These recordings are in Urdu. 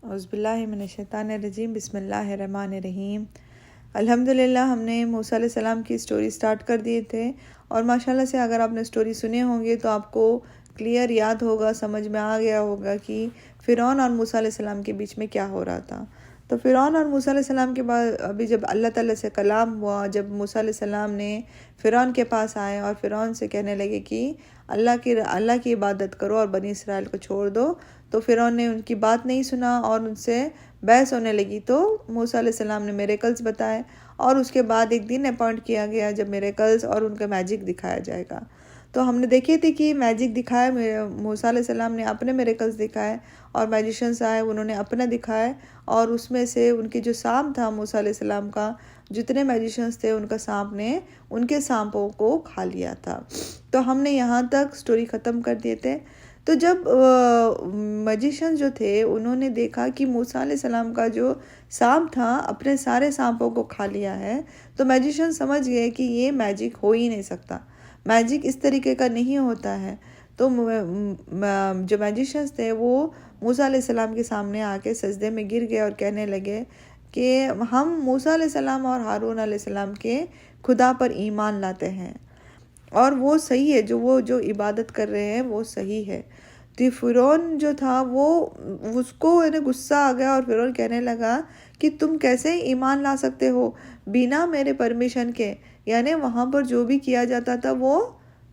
اعوذ باللہ من الشیطان الرجیم، بسم اللہ الرحمن الرحیم۔ الحمدللہ ہم نے موسیٰ علیہ السلام کی سٹوری سٹارٹ کر دیے تھے، اور ماشاءاللہ سے اگر آپ نے سٹوری سنے ہوں گے تو آپ کو کلیئر یاد ہوگا، سمجھ میں آ گیا ہوگا کہ فرعون اور موسیٰ علیہ السلام کے بیچ میں کیا ہو رہا تھا۔ تو فرعون اور موسیٰ علیہ السلام کے بعد ابھی جب اللہ تعالیٰ سے کلام ہوا، جب موسیٰ علیہ السلام نے فرعون کے پاس آئے اور فرعون سے کہنے لگے کہ اللہ کی عبادت کرو اور بنی اسرائیل کو چھوڑ دو، تو فرعون نے ان کی بات نہیں سنا اور ان سے بحث ہونے لگی۔ تو موسیٰ علیہ السلام نے میریکلز بتائے، اور اس کے بعد ایک دن اپوائنٹ کیا گیا جب میریکلز اور ان کا میجک دکھایا جائے گا۔ تو ہم نے دیکھی تھی کہ میجک دکھائے، موسیٰ علیہ السلام نے اپنے میریکلز دکھائے، اور میجیشنز آئے، انہوں نے اپنا دکھائے، اور اس میں سے ان کی جو سانپ تھا موسیٰ علیہ السلام کا، جتنے میجیشنز تھے ان کا سانپ نے ان کے سانپوں کو کھا لیا تھا۔ تو ہم نے یہاں تک سٹوری ختم کر دیے تھے۔ تو جب میجیشن جو تھے انہوں نے دیکھا کہ موسیٰ علیہ السلام کا جو سانپ تھا اپنے سارے سانپوں کو کھا لیا ہے، تو میجیشن سمجھ گئے کہ یہ میجک ہو ہی نہیں سکتا، میجک اس طریقے کا نہیں ہوتا ہے۔ تو جو میجیشنز تھے وہ موسیٰ علیہ السلام کے سامنے آ کے سجدے میں گر گئے اور کہنے لگے کہ ہم موسیٰ علیہ السلام اور ہارون علیہ السلام کے خدا پر ایمان لاتے ہیں، اور وہ صحیح ہے، جو عبادت کر رہے ہیں وہ صحیح ہے۔ تو فرعون جو تھا وہ اس کو غصہ آ گیا، اور فرعون کہنے لگا کہ تم کیسے ایمان لا سکتے ہو بنا میرے پرمیشن کے؟ یعنی وہاں پر جو بھی کیا جاتا تھا وہ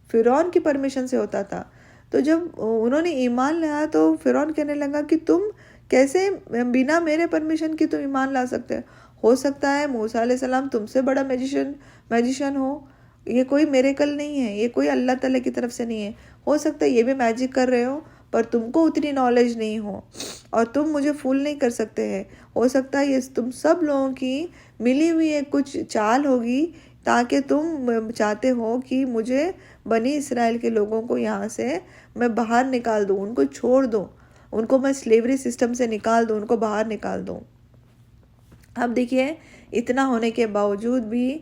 فرعون کی پرمیشن سے ہوتا تھا۔ تو جب انہوں نے ایمان لایا تو فرعون کہنے لگا کہ تم کیسے بنا میرے پرمیشن کی تم ایمان لا سکتے ہو سکتا ہے موسیٰ علیہ السلام تم سے بڑا میجیشن ہو، یہ کوئی میریکل نہیں ہے، یہ کوئی اللہ تعالیٰ کی طرف سے نہیں ہے، ہو سکتا ہے یہ بھی میجک کر رہے ہو پر تم کو اتنی نالج نہیں ہو اور تم مجھے فول نہیں کر سکتے ہیں، ہو سکتا ہے یہ تم سب لوگوں کی ملی ہوئی ایک کچھ چال ہوگی تاکہ تم چاہتے ہو کہ مجھے بنی اسرائیل کے لوگوں کو یہاں سے میں باہر نکال دوں، ان کو چھوڑ دوں، ان کو میں سلیوری سسٹم سے نکال دوں، ان کو باہر نکال دوں۔ اب دیکھیے اتنا ہونے کے باوجود بھی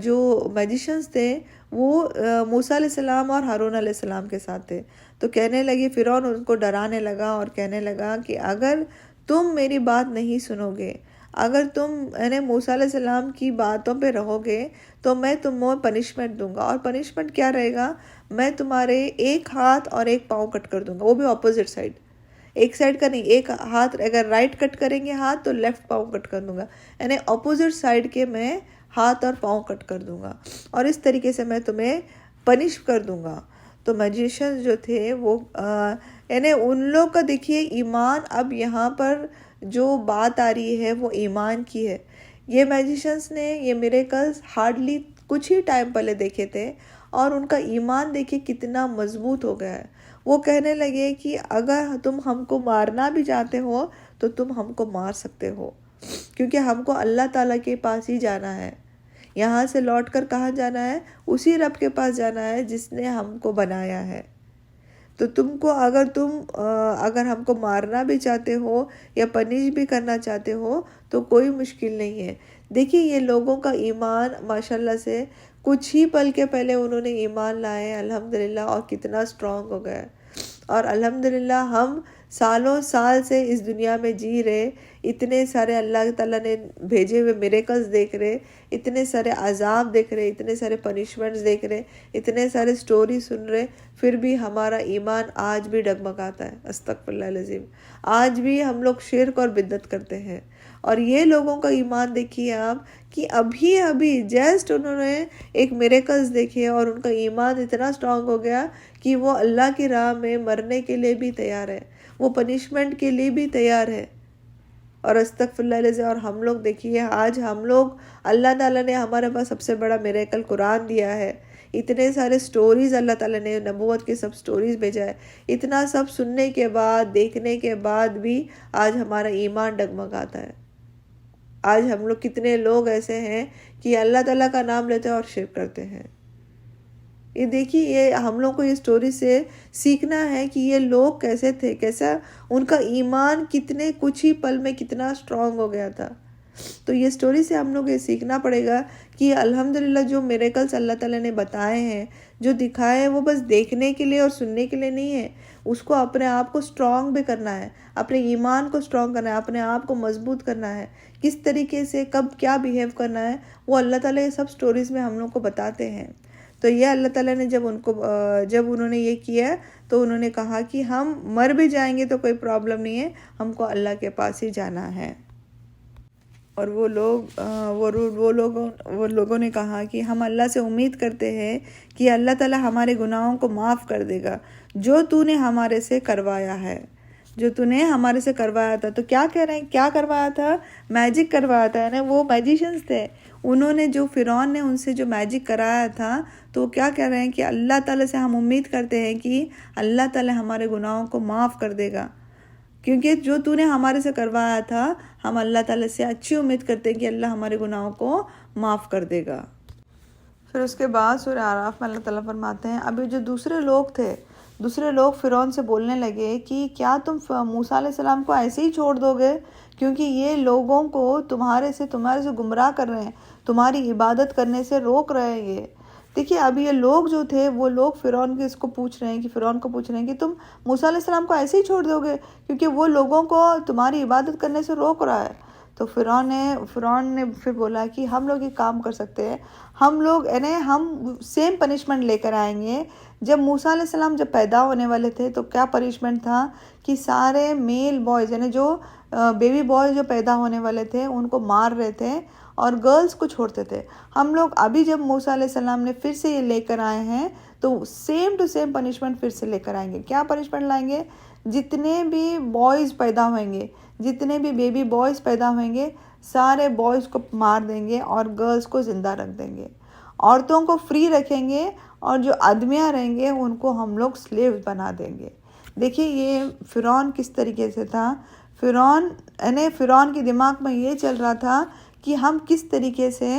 جو میجیشنز تھے وہ موسیٰ علیہ السلام اور ہارون علیہ السلام کے ساتھ تھے۔ تو کہنے لگے، فرعون ان کو ڈرانے لگا اور کہنے لگا کہ اگر تم میری بات نہیں سنو گے، اگر تم موسیٰ علیہ السلام کی باتوں پہ رہو گے تو میں تمہیں پنشمنٹ دوں گا، اور پنشمنٹ کیا رہے گا؟ میں تمہارے ایک ہاتھ اور ایک پاؤں کٹ کر دوں گا، وہ بھی اپوزٹ سائڈ، ایک سائڈ کا نہیں، ایک ہاتھ اگر رائٹ کٹ کریں گے ہاتھ تو لیفٹ پاؤں کٹ کر دوں گا، یعنی اپوزٹ سائڈ کے میں ہاتھ اور پاؤں کٹ کر دوں گا، اور اس طریقے سے میں تمہیں پنش کر دوں گا۔ تو میجیشن جو تھے وہ یعنی ان لوگ کا دیکھیے ایمان، اب یہاں پر جو بات آ رہی ہے وہ ایمان کی ہے۔ یہ میجیشنز نے یہ میریکلز ہارڈلی کچھ ہی ٹائم پہلے دیکھے تھے، اور ان کا ایمان دیکھیے کتنا مضبوط ہو گیا ہے۔ وہ کہنے لگے کہ اگر تم ہم کو مارنا بھی چاہتے ہو تو تم ہم کو مار سکتے ہو، کیونکہ ہم کو اللہ تعالیٰ کے پاس ہی جانا ہے، یہاں سے لوٹ کر کہاں جانا ہے؟ اسی رب کے پاس جانا ہے جس نے ہم کو بنایا ہے۔ تو تم کو اگر ہم کو مارنا بھی چاہتے ہو یا پنش بھی کرنا چاہتے ہو تو کوئی مشکل نہیں ہے۔ دیکھیے یہ لوگوں کا ایمان ماشاءاللہ سے کچھ ہی پل کے پہلے انہوں نے ایمان لائے الحمدللہ، اور کتنا سٹرونگ ہو گیا، اور الحمدللہ ہم سالوں سال سے اس دنیا میں جی رہے، اتنے سارے اللہ تعالیٰ نے بھیجے ہوئے میریکلز دیکھ رہے، اتنے سارے عذاب دیکھ رہے، اتنے سارے پنشمنٹس دیکھ رہے، اتنے سارے سٹوری سن رہے، پھر بھی ہمارا ایمان آج بھی ڈگمگاتا ہے۔ استغفر اللہ العظیم، آج بھی ہم لوگ شرک اور بدعت کرتے ہیں۔ اور یہ لوگوں کا ایمان دیکھیے آپ کہ ابھی جسٹ انہوں نے ایک میریکلز دیکھے اور ان کا ایمان اتنا سٹرونگ ہو گیا کہ وہ اللہ کی راہ میں مرنے کے لیے بھی تیار ہے، وہ پنشمنٹ کے لیے بھی تیار ہے۔ اور استغفر اللہ العظیم، اور ہم لوگ دیکھیے آج ہم لوگ، اللہ تعالیٰ نے ہمارے پاس سب سے بڑا میریکل قرآن دیا ہے، اتنے سارے سٹوریز اللہ تعالیٰ نے نبوت کے سب سٹوریز بھیجا ہے، اتنا سب سننے کے بعد دیکھنے کے بعد بھی آج ہمارا ایمان ڈگمگاتا ہے۔ آج ہم لوگ کتنے لوگ ایسے ہیں کہ اللہ تعالیٰ کا نام لیتے ہیں اور شرک کرتے ہیں۔ یہ دیکھیے، یہ ہم لوگ کو یہ سٹوری سے سیکھنا ہے کہ یہ لوگ کیسے تھے، کیسا ان کا ایمان کتنے کچھ ہی پل میں کتنا سٹرونگ ہو گیا تھا۔ تو یہ سٹوری سے ہم لوگ یہ سیکھنا پڑے گا کہ الحمدللہ جو میریکلز اللہ تعالیٰ نے بتائے ہیں، جو دکھائے ہیں، وہ بس دیکھنے کے لیے اور سننے کے لیے نہیں ہے، اس کو اپنے آپ کو سٹرونگ بھی کرنا ہے، اپنے ایمان کو سٹرونگ کرنا ہے، اپنے آپ کو مضبوط کرنا ہے، کس طریقے سے کب کیا بیہیو کرنا ہے، وہ اللہ تعالیٰ یہ سب سٹوریز میں ہم لوگ کو بتاتے ہیں۔ تو یہ اللہ تعالیٰ نے جب انہوں نے یہ کیا تو انہوں نے کہا کہ ہم مر بھی جائیں گے تو کوئی پرابلم نہیں ہے، ہم کو اللہ کے پاس ہی جانا ہے۔ اور وہ لوگوں نے کہا کہ ہم اللہ سے امید کرتے ہیں کہ اللہ تعالیٰ ہمارے گناہوں کو معاف کر دے گا جو تو نے ہمارے سے کروایا ہے، جو تو نے ہمارے سے کروایا تھا۔ تو کیا کہہ رہے ہیں، کیا کروایا تھا؟ میجک کروایا تھا، یعنی وہ میجیشنز تھے، انہوں نے جو فرعون نے ان سے جو میجک کرایا تھا، تو کیا کہہ رہے ہیں کہ اللہ تعالیٰ سے ہم امید کرتے ہیں کہ اللہ تعالیٰ ہمارے گناہوں کو معاف کر دے گا، کیونکہ جو تو نے ہمارے سے کروایا تھا، ہم اللہ تعالیٰ سے اچھی امید کرتے ہیں کہ اللہ ہمارے گناہوں کو معاف کر دے گا۔ پھر اس کے بعد سورہ اعراف میں اللہ تعالیٰ فرماتے ہیں، ابھی جو دوسرے لوگ فرعون سے بولنے لگے کہ کیا تم موسیٰ علیہ السلام کو ایسے ہی چھوڑ دو گے، کیونکہ یہ لوگوں کو تمہارے سے گمراہ کر رہے ہیں، تمہاری عبادت کرنے سے روک رہے ہیں۔ یہ دیکھیے، اب یہ لوگ جو تھے، وہ لوگ فرعون کو پوچھ رہے ہیں کہ تم موسیٰ علیہ السلام کو ایسے ہی چھوڑ دو گے، کیونکہ وہ لوگوں کو تمہاری عبادت کرنے سے روک رہا ہے۔ تو فرعون نے پھر بولا کہ ہم لوگ یہ کام کر سکتے ہیں، ہم سیم پنشمنٹ لے کر آئیں گے۔ جب موسیٰ علیہ السلام جب پیدا ہونے والے تھے تو کیا پنشمنٹ تھا کہ سارے میل بوائز، یعنی جو بیبی بوائز جو پیدا ہونے والے تھے ان کو مار رہے تھے اور گرلز کو چھوڑتے تھے۔ ہم لوگ ابھی جب موسیٰ علیہ السلام نے پھر سے یہ لے کر آئے ہیں تو سیم ٹو سیم پنشمنٹ پھر سے لے کر آئیں گے۔ کیا پنشمنٹ لائیں گے؟ جتنے بھی بوائز پیدا ہوئیں گے، جتنے بھی بیبی بوائز پیدا ہوئیں گے، سارے بوائز کو مار دیں گے اور گرلز کو زندہ رکھ دیں گے، عورتوں کو فری رکھیں گے، اور جو آدمیاں رہیں گے ان کو ہم لوگ سلیو بنا دیں گے۔ دیکھیے یہ فرعون کس طریقے سے تھا۔ فرعون کے دماغ میں یہ چل رہا تھا کہ ہم کس طریقے سے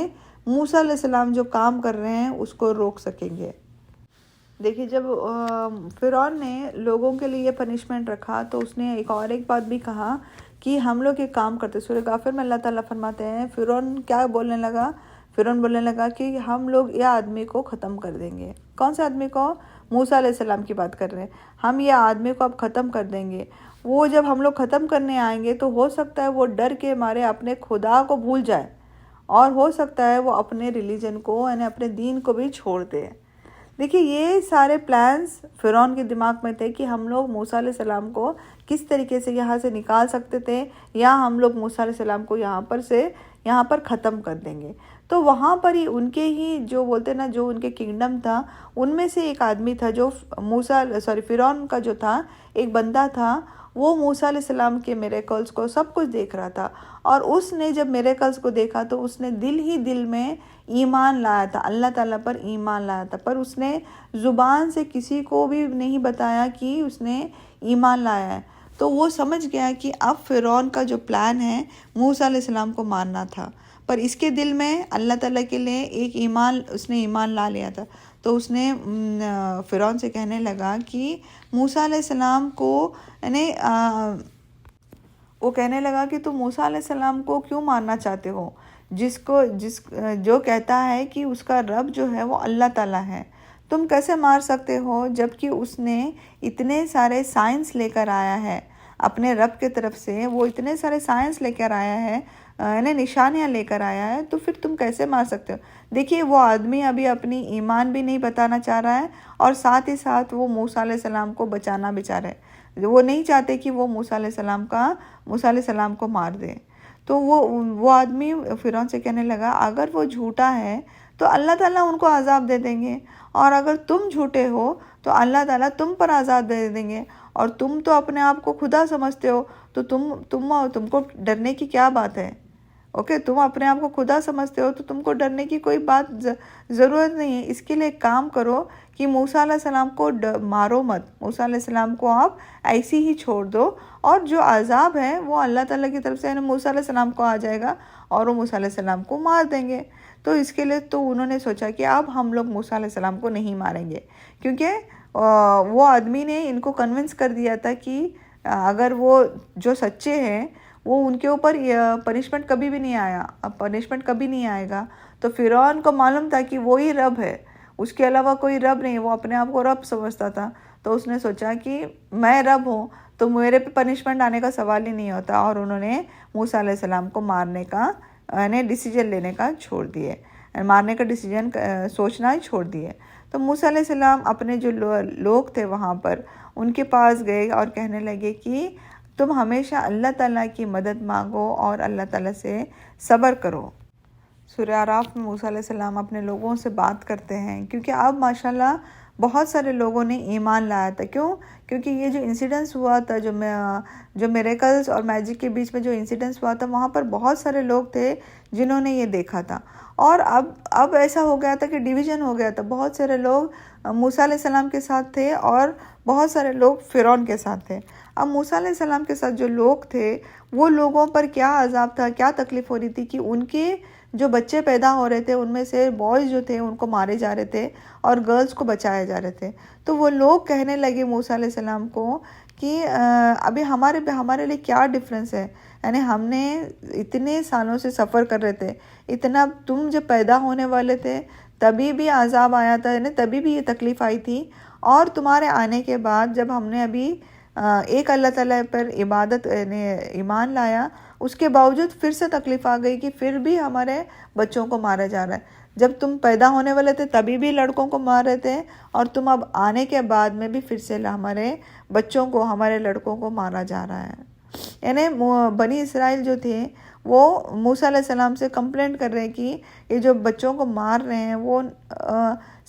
موسیٰ علیہ السلام جو کام کر رہے ہیں اس کو روک سکیں گے۔ دیکھیے جب فرعون نے لوگوں کے لیے پنشمنٹ رکھا تو اس نے ایک بات بھی کہا کہ ہم لوگ یہ کام کرتے۔ سورہ غافر میں اللہ تعالیٰ فرماتے ہیں، فرعون کیا بولنے لگا؟ فرعون بولنے لگا کہ ہم لوگ یہ آدمی کو ختم کر دیں گے۔ کون سے آدمی کو؟ موسیٰ علیہ السلام کی بات کر رہے ہیں۔ ہم یہ آدمی کو اب ختم کر دیں گے۔ وہ جب ہم لوگ ختم کرنے آئیں گے تو ہو سکتا ہے وہ ڈر کے مارے اپنے خدا کو بھول جائے، اور ہو سکتا ہے وہ اپنے ریلیجن کو، یعنی اپنے دین کو بھی چھوڑ دے۔ دیکھیے یہ سارے پلانز فرعون کے دماغ میں تھے کہ ہم لوگ موسیٰ علیہ السلام کو کس طریقے سے یہاں سے نکال سکتے تھے، یا ہم لوگ موسیٰ علیہ السلام کو یہاں پر ختم کر دیں گے۔ تو وہاں پر ہی ان کے ہی جو بولتے نا، جو ان کے کنگڈم تھا، ان میں سے ایک آدمی تھا جو فرعون کا جو تھا ایک بندہ تھا، وہ موسیٰ علیہ السلام کے میریکلز کو سب کچھ دیکھ رہا تھا، اور اس نے جب میریکلز کو دیکھا تو اس نے دل میں ایمان لایا تھا، اللہ تعالیٰ پر ایمان لایا تھا، پر اس نے زبان سے کسی کو بھی نہیں بتایا کہ اس نے ایمان لایا ہے۔ تو وہ سمجھ گیا کہ اب فرعون کا جو پلان ہے موسیٰ علیہ السلام کو مارنا تھا، پر اس کے دل میں اللہ تعالیٰ کے لیے اس نے ایمان لا لیا تھا۔ تو اس نے فرعون سے کہنے لگا کہ موسیٰ علیہ السلام کو، یعنی وہ کہنے لگا کہ تم موسیٰ علیہ السلام کو کیوں مارنا چاہتے ہو، جو کہتا ہے کہ اس کا رب جو ہے وہ اللہ تعالیٰ ہے، تم کیسے مار سکتے ہو جبکہ اس نے اتنے سارے سائنس لے کر آیا ہے اپنے رب کے طرف سے، وہ اتنے سارے سائنس لے کر آیا ہے، یعنی نشانیاں لے کر آیا ہے، تو پھر تم کیسے مار سکتے ہو؟ دیکھیے وہ آدمی ابھی اپنی ایمان بھی نہیں بتانا چاہ رہا ہے، اور ساتھ ہی ساتھ وہ موسیٰ علیہ السلام کو بچانا بھی چاہ رہے ہیں، وہ نہیں چاہتے کہ وہ موسیٰ علیہ السلام کو مار دے۔ تو وہ آدمی فرعون سے کہنے لگا، اگر وہ جھوٹا ہے تو اللہ تعالیٰ ان کو عذاب دے دیں گے، اور اگر تم جھوٹے ہو تو اللہ تعالیٰ تم پر عذاب دے دیں گے، اور تم تو اپنے آپ کو خدا سمجھتے ہو، تو تم کو ڈرنے کی کیا بات ہے؟ اوکے، تم اپنے آپ کو خدا سمجھتے ہو تو تم کو ڈرنے کی کوئی بات ضرورت نہیں ہے۔ اس کے لیے کام کرو کہ موسیٰ علیہ السلام کو مارو مت، موسیٰ علیہ السلام کو آپ ایسی ہی چھوڑ دو، اور جو عذاب ہے وہ اللہ تعالیٰ کی طرف سے موسیٰ علیہ السلام کو آ جائے گا، اور وہ موسیٰ علیہ السلام کو مار دیں گے۔ تو اس کے لیے تو انہوں نے سوچا کہ اب ہم لوگ موسیٰ علیہ السلام کو نہیں ماریں گے، کیونکہ وہ آدمی نے ان کو کنونس کر دیا تھا کہ اگر وہ جو سچے ہیں وہ ان کے اوپر پنشمنٹ کبھی بھی نہیں آیا، اب پنشمنٹ کبھی نہیں آئے گا. تو فرعون کو معلوم تھا کہ وہی رب ہے، اس کے علاوہ کوئی رب نہیں، وہ اپنے آپ کو رب سمجھتا تھا. تو اس نے سوچا کہ میں رب ہوں تو میرے پہ پنشمنٹ آنے کا سوال ہی نہیں ہوتا، اور انہوں نے موسیٰ علیہ السلام کو مارنے کا ڈیسیجن لینے کا چھوڑ دیے، مارنے کا ڈیسیجن سوچنا ہی چھوڑ دیے. تو موسیٰ علیہ السلام اپنے جو لوگ تھے وہاں پر ان کے پاس گئے اور کہنے لگے کہ تم ہمیشہ اللہ تعالیٰ کی مدد مانگو اور اللہ تعالیٰ سے صبر کرو. سورہ اعراف میں موسیٰ علیہ السلام اپنے لوگوں سے بات کرتے ہیں، کیونکہ اب ماشاءاللہ بہت سارے لوگوں نے ایمان لایا تھا. کیونکہ یہ جو انسیڈنس ہوا تھا، جو میریکلز اور میجک کے بیچ میں جو انسیڈنس ہوا تھا، وہاں پر بہت سارے لوگ تھے جنہوں نے یہ دیکھا تھا. اور اب ایسا ہو گیا تھا کہ ڈیویژن ہو گیا تھا، بہت سارے لوگ موسیٰ علیہ السلام کے ساتھ تھے اور بہت سارے لوگ فرعون کے ساتھ تھے. اب موسیٰ علیہ السلام کے ساتھ جو لوگ تھے وہ لوگوں پر کیا عذاب تھا، کیا تکلیف ہو رہی تھی کہ ان کے جو بچے پیدا ہو رہے تھے ان میں سے بوائز جو تھے ان کو مارے جا رہے تھے اور گرلز کو بچائے جا رہے تھے. تو وہ لوگ کہنے لگے موسیٰ علیہ السلام کو کہ ابھی ہمارے لیے کیا ڈفرینس ہے، یعنی ہم نے اتنے سالوں سے سفر کر رہے تھے، اتنا تم جب پیدا ہونے والے تھے تبھی بھی عذاب آیا تھا، یعنی تبھی بھی یہ تکلیف آئی تھی، اور تمہارے آنے کے بعد جب ہم نے ابھی ایک اللہ تعالیٰ پر عبادت یعنی ایمان لایا، اس کے باوجود پھر سے تکلیف آ گئی کہ پھر بھی ہمارے بچوں کو مارا جا رہا ہے. جب تم پیدا ہونے والے تھے تبھی بھی لڑکوں کو مار رہے تھے، اور تم اب آنے کے بعد میں بھی پھر سے ہمارے بچوں کو، ہمارے لڑکوں کو مارا جا رہا ہے. یعنی بنی اسرائیل جو تھے وہ موسیٰ علیہ السلام سے کمپلینٹ کر رہے ہیں کہ یہ جو بچوں کو مار رہے ہیں وہ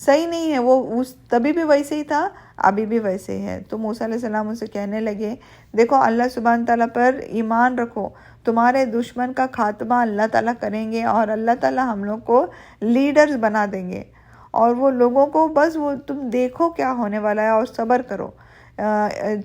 صحیح نہیں ہے، وہ تبھی بھی ویسے ہی تھا، ابھی بھی ویسے ہی ہے. تو موسیٰ علیہ السلام ان سے کہنے لگے دیکھو اللہ سبحانہ تعالیٰ پر ایمان رکھو، تمہارے دشمن کا خاتمہ اللہ تعالیٰ کریں گے، اور اللہ تعالیٰ ہم لوگ کو لیڈرز بنا دیں گے، اور وہ لوگوں کو بس وہ تم دیکھو کیا ہونے والا ہے اور صبر کرو،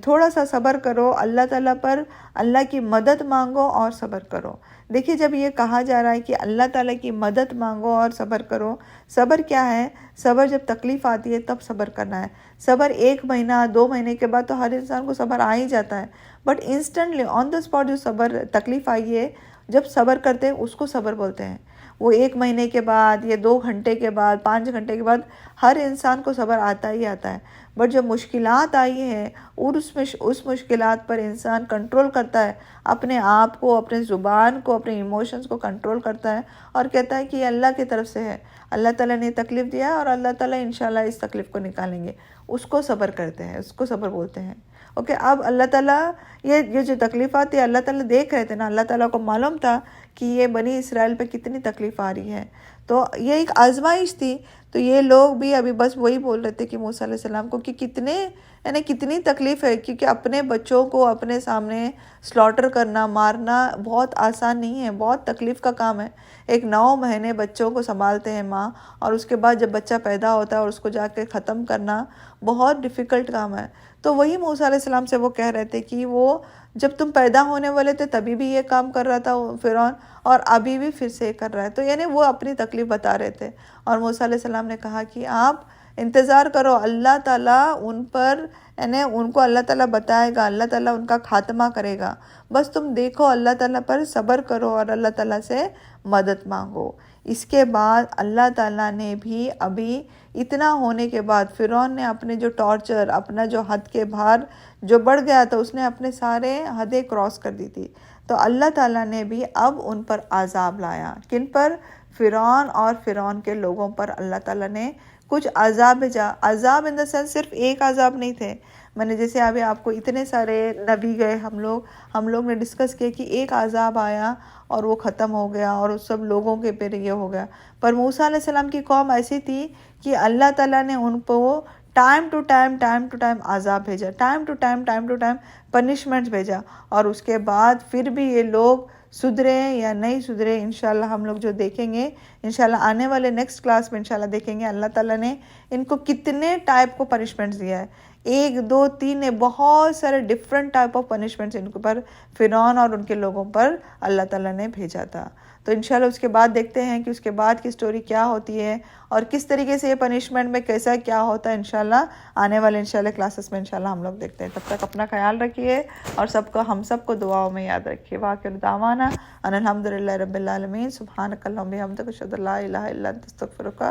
تھوڑا سا صبر کرو، اللہ تعالیٰ پر اللہ کی مدد مانگو اور صبر کرو. دیکھیے جب یہ کہا جا رہا ہے کہ اللہ تعالیٰ کی مدد مانگو اور صبر کرو، صبر کیا ہے؟ صبر جب تکلیف آتی ہے تب صبر کرنا ہے. صبر 1 مہینہ 2 مہینے کے بعد تو ہر انسان کو صبر آ ہی جاتا ہے، but instantly on the spot جو صبر تکلیف آئی ہے، جب صبر کرتے ہیں اس کو صبر بولتے ہیں. وہ 1 مہینے کے بعد یا 2 گھنٹے کے بعد 5 گھنٹے کے بعد ہر انسان کو صبر آتا ہی آتا ہے. بٹ جب مشکلات آئی ہیں اور اس مشکلات پر انسان کنٹرول کرتا ہے، اپنے آپ کو، اپنے زبان کو، اپنے ایموشنز کو کنٹرول کرتا ہے اور کہتا ہے کہ یہ اللہ کی طرف سے ہے، اللہ تعالیٰ نے تکلیف دیا اور اللہ تعالیٰ انشاءاللہ اس تکلیف کو نکالیں گے، اس کو صبر کرتے ہیں، اس کو صبر بولتے ہیں. اوکے، اب اللہ تعالیٰ یہ جو تکلیفات تھی اللہ تعالیٰ دیکھ رہے تھے نا، اللہ تعالیٰ کو معلوم تھا کہ یہ بنی اسرائیل پہ کتنی تکلیف آ رہی ہے، تو یہ ایک آزمائش تھی. تو یہ لوگ بھی ابھی بس وہی بول رہے تھے کہ موسیٰ علیہ السلام کو کہ کتنی تکلیف ہے، کیونکہ اپنے بچوں کو اپنے سامنے سلاٹر کرنا، مارنا بہت آسان نہیں ہے، بہت تکلیف کا کام ہے. ایک 9 مہینے بچوں کو سنبھالتے ہیں ماں، اور اس کے بعد جب بچہ پیدا ہوتا ہے اور اس کو جا کے ختم کرنا بہت ڈیفیکلٹ کام ہے. تو وہی موسیٰ علیہ السلام سے وہ کہہ رہے تھے کہ وہ جب تم پیدا ہونے والے تھے تبھی بھی یہ کام کر رہا تھا فرعون، اور ابھی بھی پھر سے کر رہا ہے. تو یعنی وہ اپنی تکلیف بتا رہے تھے، اور موسیٰ علیہ السلام نے کہا کہ آپ انتظار کرو، اللہ تعالیٰ ان پر یعنی ان کو اللہ تعالیٰ بتائے گا، اللہ تعالیٰ ان کا خاتمہ کرے گا، بس تم دیکھو، اللہ تعالیٰ پر صبر کرو اور اللہ تعالیٰ سے مدد مانگو. اس کے بعد اللہ تعالیٰ نے بھی ابھی اتنا ہونے کے بعد فرعون نے اپنے جو ٹارچر، اپنا جو حد کے باہر جو بڑھ گیا تھا، اس نے اپنے سارے حدیں کراس کر دی تھی. تو اللہ تعالیٰ نے بھی اب ان پر عذاب لایا. کن پر؟ فرعون اور فرعون کے لوگوں پر اللہ تعالیٰ نے کچھ عذاب عذاب ان دا سینس صرف ایک عذاب نہیں تھے. میں نے جیسے ابھی آپ کو اتنے سارے نبی گئے، ہم لوگ نے ڈسکس کیا کہ ایک عذاب آیا اور وہ ختم ہو گیا اور اس سب لوگوں کے پھر یہ ہو گیا. پر موسیٰ علیہ السلام کی قوم ایسی تھی کہ اللہ تعالیٰ نے ان کو ٹائم ٹو ٹائم عذاب بھیجا، ٹائم ٹو ٹائم پنشمنٹ بھیجا، اور اس کے بعد پھر بھی یہ لوگ سدھرے یا نہیں سدھرے. انشاءاللہ ہم لوگ جو دیکھیں گے، انشاءاللہ آنے والے نیکسٹ کلاس میں انشاءاللہ دیکھیں گے اللہ تعالیٰ نے ان کو کتنے ٹائپ کو پنشمنٹس دیا ہے. 1 2 3 بہت سارے ڈفرینٹ ٹائپ آف پنشمنٹس ان کے پر فرعون اور ان کے لوگوں پر اللہ تعالیٰ نے بھیجا تھا. تو انشاءاللہ اس کے بعد دیکھتے ہیں کہ اس کے بعد کی سٹوری کیا ہوتی ہے اور کس طریقے سے یہ پنشمنٹ میں کیسا کیا ہوتا ہے. انشاءاللہ آنے والے انشاءاللہ کلاسز میں انشاءاللہ ہم لوگ دیکھتے ہیں. تب تک اپنا خیال رکھیے اور ہم سب کو دعاؤں میں یاد رکھیے. وآخر دعوانا ان الحمدللہ رب العالمین. سبحانک اللہم وبحمدک اشہد ان لا الہ الا انت استغفرک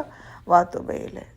واتوب الیک.